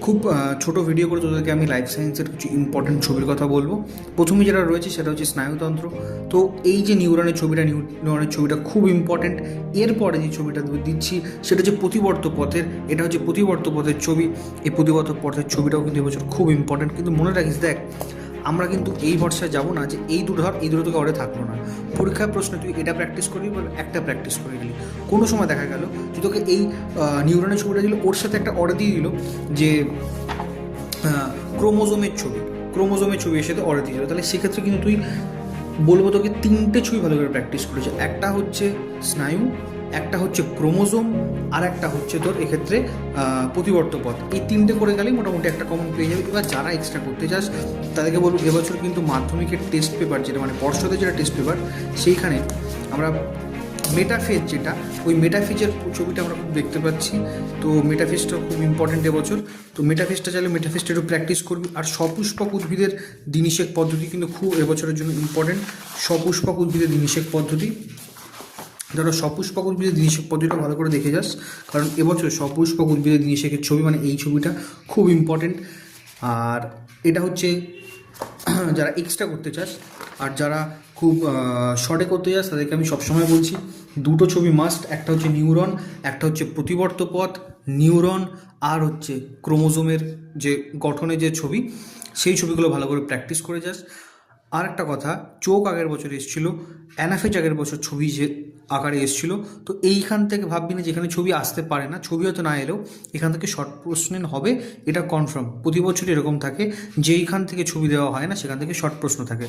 খুব ছোট ভিডিও করে তোদেরকে আমি লাইফ সায়েন্সের কিছু ইম্পর্টেন্ট ছবির কথা বলবো। প্রথমে যেটা রয়েছে সেটা হচ্ছে স্নায়ুতন্ত্র। তো এই যে নিউরনের ছবিটা খুব ইম্পর্টেন্ট। এরপরে যে ছবিটা দিচ্ছি সেটা হচ্ছে প্রতিবর্ত পথের। এটা হচ্ছে প্রতিবর্ত পথের ছবি। এই প্রতিবর্ত পথের ছবিটাও কিন্তু এবছর খুব ইম্পর্টেন্ট। কিন্তু মনে রাখিস, দেখ, আমরা কিন্তু এই ভরসায় যাবো না যে এই দুটো তোকে অর্ডে থাকলো না। পরীক্ষার প্রশ্নে তুই এটা প্র্যাকটিস করবি বা একটা প্র্যাকটিস করে গেলি, কোনো সময় দেখা গেল যে তোকে এই নিউরনের ছবিটা দিল, ওর সাথে একটা অর্ডার দিয়ে দিল যে ক্রোমোজোমের ছবি এর সাথে অর্ডার দিয়ে দিল। তাহলে সেক্ষেত্রে কিন্তু তুই বলবো তোকে তিনটে ছবি ভালো করে প্র্যাকটিস করেছে। একটা হচ্ছে স্নায়ু, একটা হচ্ছে ক্রোমোজোম, আর একটা হচ্ছে তোর এক্ষেত্রে প্রতিবর্ত পথ। এই তিনটে করে গেলেই মোটামুটি একটা কমন পেয়ে যাবে। এবার যারা এক্সট্রা করতে চাস তাদেরকে বলবো, এবছর কিন্তু মাধ্যমিকের টেস্ট পেপার যেটা মানে পর্ষদের যেটা টেস্ট পেপার, সেইখানে আমরা মেটাফেজ যেটা, ওই মেটাফেজের ছবিটা আমরা খুব দেখতে পাচ্ছি। তো মেটাফেজটা খুব ইম্পর্টেন্ট এবছর। তো মেটাফেজটা চাইলে মেটাফেজটা একটু প্র্যাকটিস করবি। আর সপুষ্পক উদ্ভিদের দিনিশেক পদ্ধতি কিন্তু খুব এবছরের জন্য ইম্পর্টেন্ট। সপুষ্পক উদ্ভিদের দিনিশেক পদ্ধতি, ধরো সপুষ্পক উদ্ভিদের দিনিশেক পদ্ধতিটা ভালো করে দেখে যাস, কারণ এবছর সপুষ্পক উদ্ভিদের দিনিশেকের ছবি মানে এই ছবিটা খুব ইম্পর্টেন্ট। আর এটা হচ্ছে যারা এক্সট্রা করতে চাস, আর যারা খুব শর্টে করতে চাস তাদেরকে আমি সবসময় বলছি দুটো ছবি মাস্ট। একটা হচ্ছে নিউরন, একটা হচ্ছে প্রতিবর্ত পথ। নিউরন আর হচ্ছে ক্রোমোজোমের যে গঠনের যে ছবি, সেই ছবিগুলো ভালো করে প্র্যাকটিস করে যাস। আর একটা কথা, চোখ আগের বছর এসেছিলো, অ্যানাফেজ আগের বছর ছবি যে আকারে এসেছিলো। তো এইখান থেকে ভাববি না যেখানে ছবি আসতে পারে না, ছবি হয়তো না এলেও এখান থেকে শর্ট প্রশ্ন হবে, এটা কনফার্ম। প্রতি বছরই এরকম থাকে, যেইখান থেকে ছবি দেওয়া হয় না সেখান থেকে শর্ট প্রশ্ন থাকে।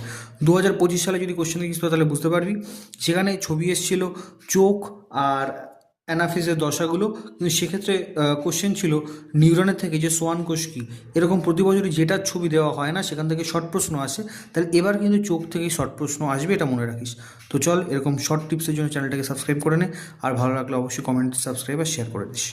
2025 সালে যদি কোশ্চেন দেখিস তো তাহলে বুঝতে পারবি, সেখানে ছবি এসেছিলো চোখ আর অ্যানাফিসের দশাগুলো, কিন্তু সেক্ষেত্রে কোশ্চেন ছিল নিউরনের থেকে যে সোয়ান কোষ কী। এরকম প্রতি বছরই যেটার ছবি দেওয়া হয় না সেখান থেকে শর্ট প্রশ্ন আসে। তাহলে এবার কিন্তু চোখ থেকেই শর্ট প্রশ্ন আসবে, এটা মনে রাখিস। তো চল, এরকম শর্ট টিপসের জন্য চ্যানেলটাকে সাবস্ক্রাইব করে নে। আর ভালো লাগলে অবশ্যই কমেন্ট, সাবস্ক্রাইব আর শেয়ার করে দিস।